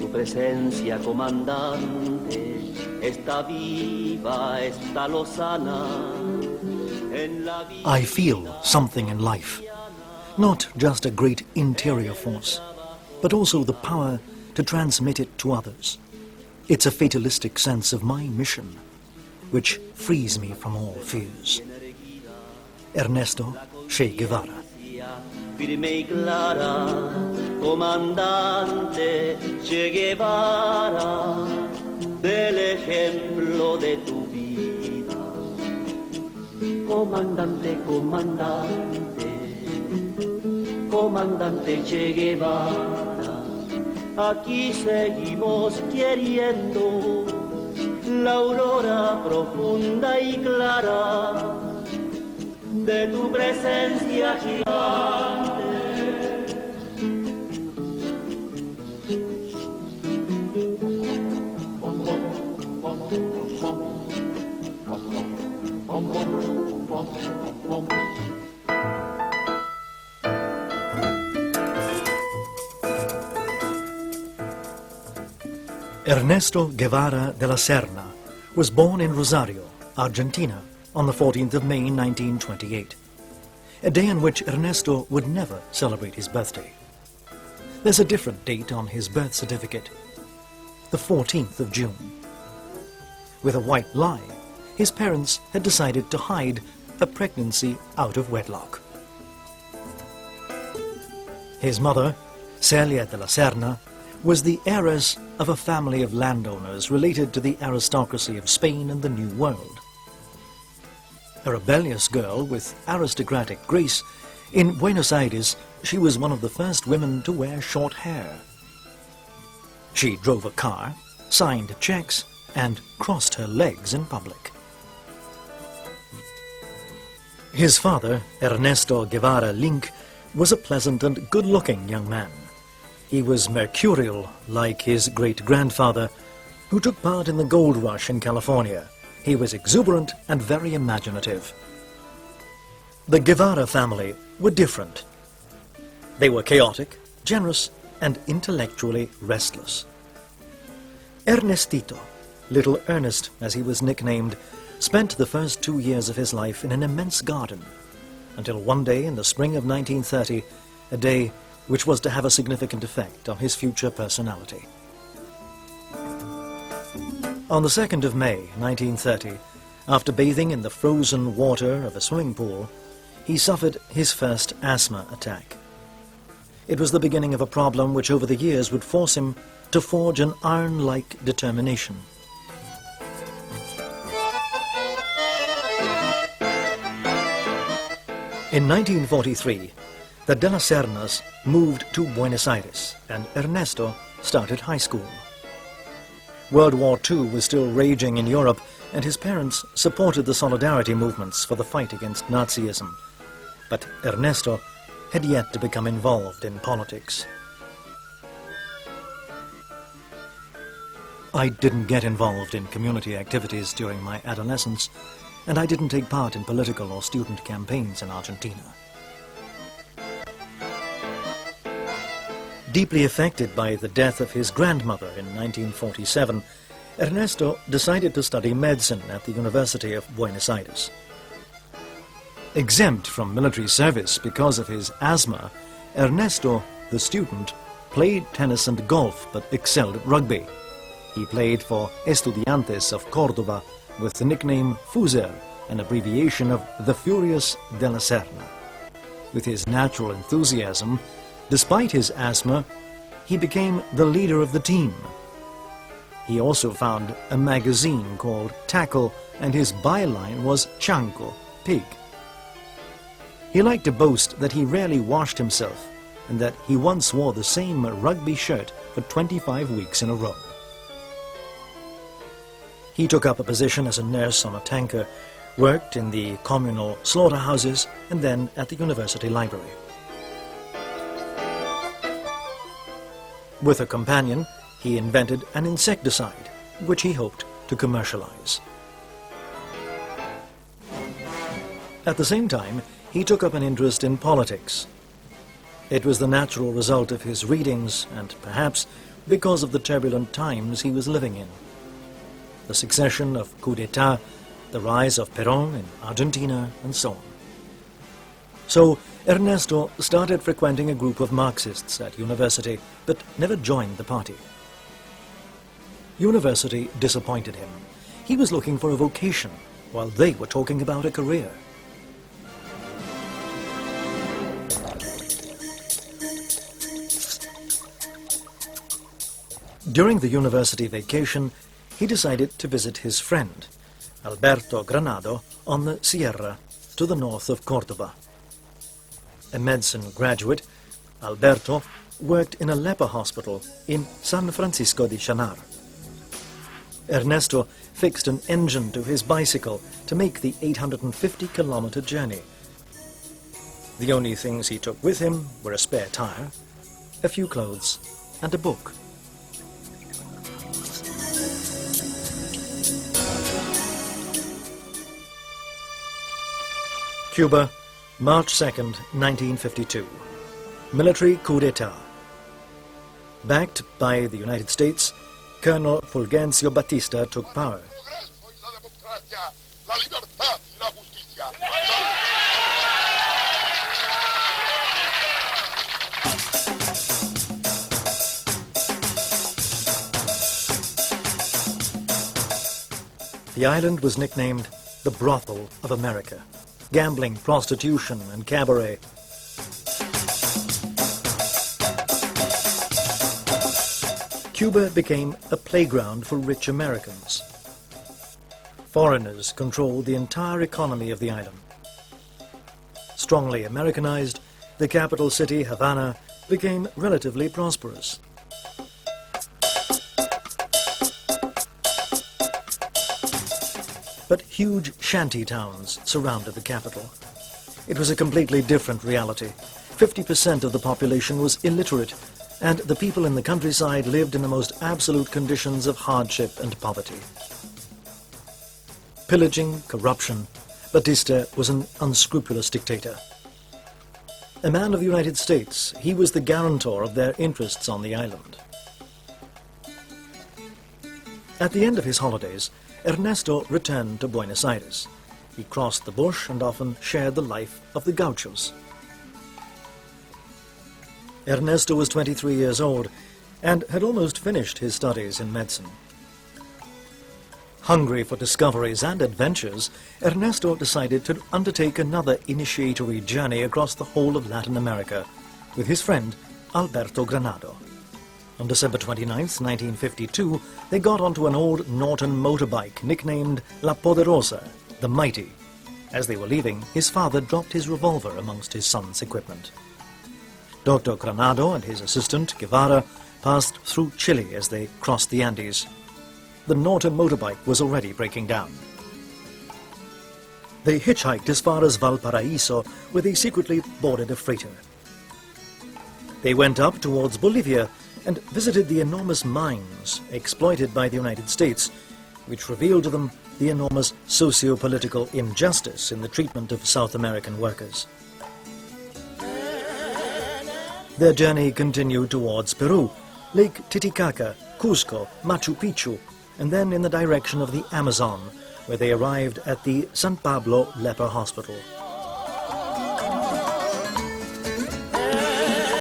tu presencia, comandante, está viva, está lozana. I feel something in life, not just a great interior force, but also the power to transmit it to others. It's a fatalistic sense of my mission, which frees me from all fears. Ernesto Che Guevara. Firme y clara, comandante Che Guevara, del ejemplo de tu vida. Comandante, comandante, comandante Che Guevara, aquí seguimos queriendo la aurora profunda y clara de tu presencia gigante. Ernesto Guevara de la Serna was born in Rosario, Argentina, on the 14th of May 1928, a day on which Ernesto would never celebrate his birthday. There's a different date on his birth certificate, the 14th of June. With a white lie, his parents had decided to hide a pregnancy out of wedlock. His mother, Celia de la Serna, was the heiress of a family of landowners related to the aristocracy of Spain and the New World. A rebellious girl with aristocratic grace, in Buenos Aires she was one of the first women to wear short hair. She drove a car, signed checks, and crossed her legs in public. His father, Ernesto Guevara Link, was a pleasant and good-looking young man. He was mercurial, like his great-grandfather, who took part in the gold rush in California. He was exuberant and very imaginative. The Guevara family were different. They were chaotic, generous, and intellectually restless. Ernestito, Little Ernest as he was nicknamed, spent the first 2 years of his life in an immense garden, until one day in the spring of 1930, a day which was to have a significant effect on his future personality. On the 2nd of May 1930, after bathing in the frozen water of a swimming pool, he suffered his first asthma attack. It was the beginning of a problem which over the years would force him to forge an iron-like determination. In 1943, the de la Sernas moved to Buenos Aires and Ernesto started high school. World War II was still raging in Europe and his parents supported the solidarity movements for the fight against Nazism. But Ernesto had yet to become involved in politics. I didn't get involved in community activities during my adolescence, and I didn't take part in political or student campaigns in Argentina. Deeply affected by the death of his grandmother in 1947, Ernesto decided to study medicine at the University of Buenos Aires. Exempt from military service because of his asthma, Ernesto, the student, played tennis and golf but excelled at rugby. He played for Estudiantes of Córdoba with the nickname Fuser, an abbreviation of the Furious de la Serna. With his natural enthusiasm, despite his asthma, he became the leader of the team. He also found a magazine called Tackle, and his byline was Chanco, pig. He liked to boast that he rarely washed himself, and that he once wore the same rugby shirt for 25 weeks in a row. He took up a position as a nurse on a tanker, worked in the communal slaughterhouses, and then at the university library. With a companion, he invented an insecticide, which he hoped to commercialize. At the same time, he took up an interest in politics. It was the natural result of his readings and perhaps because of the turbulent times he was living in. The succession of coups d'etat, the rise of Perón in Argentina, and so on. So Ernesto started frequenting a group of Marxists at university, but never joined the party. University disappointed him. He was looking for a vocation, while they were talking about a career. During the university vacation, he decided to visit his friend, Alberto Granado, on the Sierra, to the north of Córdoba. A medicine graduate, Alberto worked in a leper hospital in San Francisco de Chanar. Ernesto fixed an engine to his bicycle to make the 850-kilometer journey. The only things he took with him were a spare tire, a few clothes, and a book. Cuba, March 2nd, 1952. Military coup d'etat. Backed by the United States, Colonel Fulgencio Batista took power. The island was nicknamed the Brothel of America. Gambling, prostitution, and cabaret. Cuba became a playground for rich Americans. Foreigners controlled the entire economy of the island. Strongly Americanized, the capital city, Havana, became relatively prosperous. But huge shanty towns surrounded the capital. It was a completely different reality. 50% of the population was illiterate, and the people in the countryside lived in the most absolute conditions of hardship and poverty. Pillaging, corruption, Batista was an unscrupulous dictator. A man of the United States, he was the guarantor of their interests on the island. At the end of his holidays, Ernesto returned to Buenos Aires. He crossed the bush and often shared the life of the gauchos. Ernesto was 23 years old and had almost finished his studies in medicine. Hungry for discoveries and adventures, Ernesto decided to undertake another initiatory journey across the whole of Latin America with his friend Alberto Granado. On December 29, 1952, they got onto an old Norton motorbike nicknamed La Poderosa, the Mighty. As they were leaving, his father dropped his revolver amongst his son's equipment. Dr. Granado and his assistant, Guevara, passed through Chile as they crossed the Andes. The Norton motorbike was already breaking down. They hitchhiked as far as Valparaiso, where they secretly boarded a freighter. They went up towards Bolivia and visited the enormous mines exploited by the United States, which revealed to them the enormous socio-political injustice in the treatment of South American workers. Their journey continued towards Peru, Lake Titicaca, Cusco, Machu Picchu, and then in the direction of the Amazon, where they arrived at the San Pablo Leper Hospital.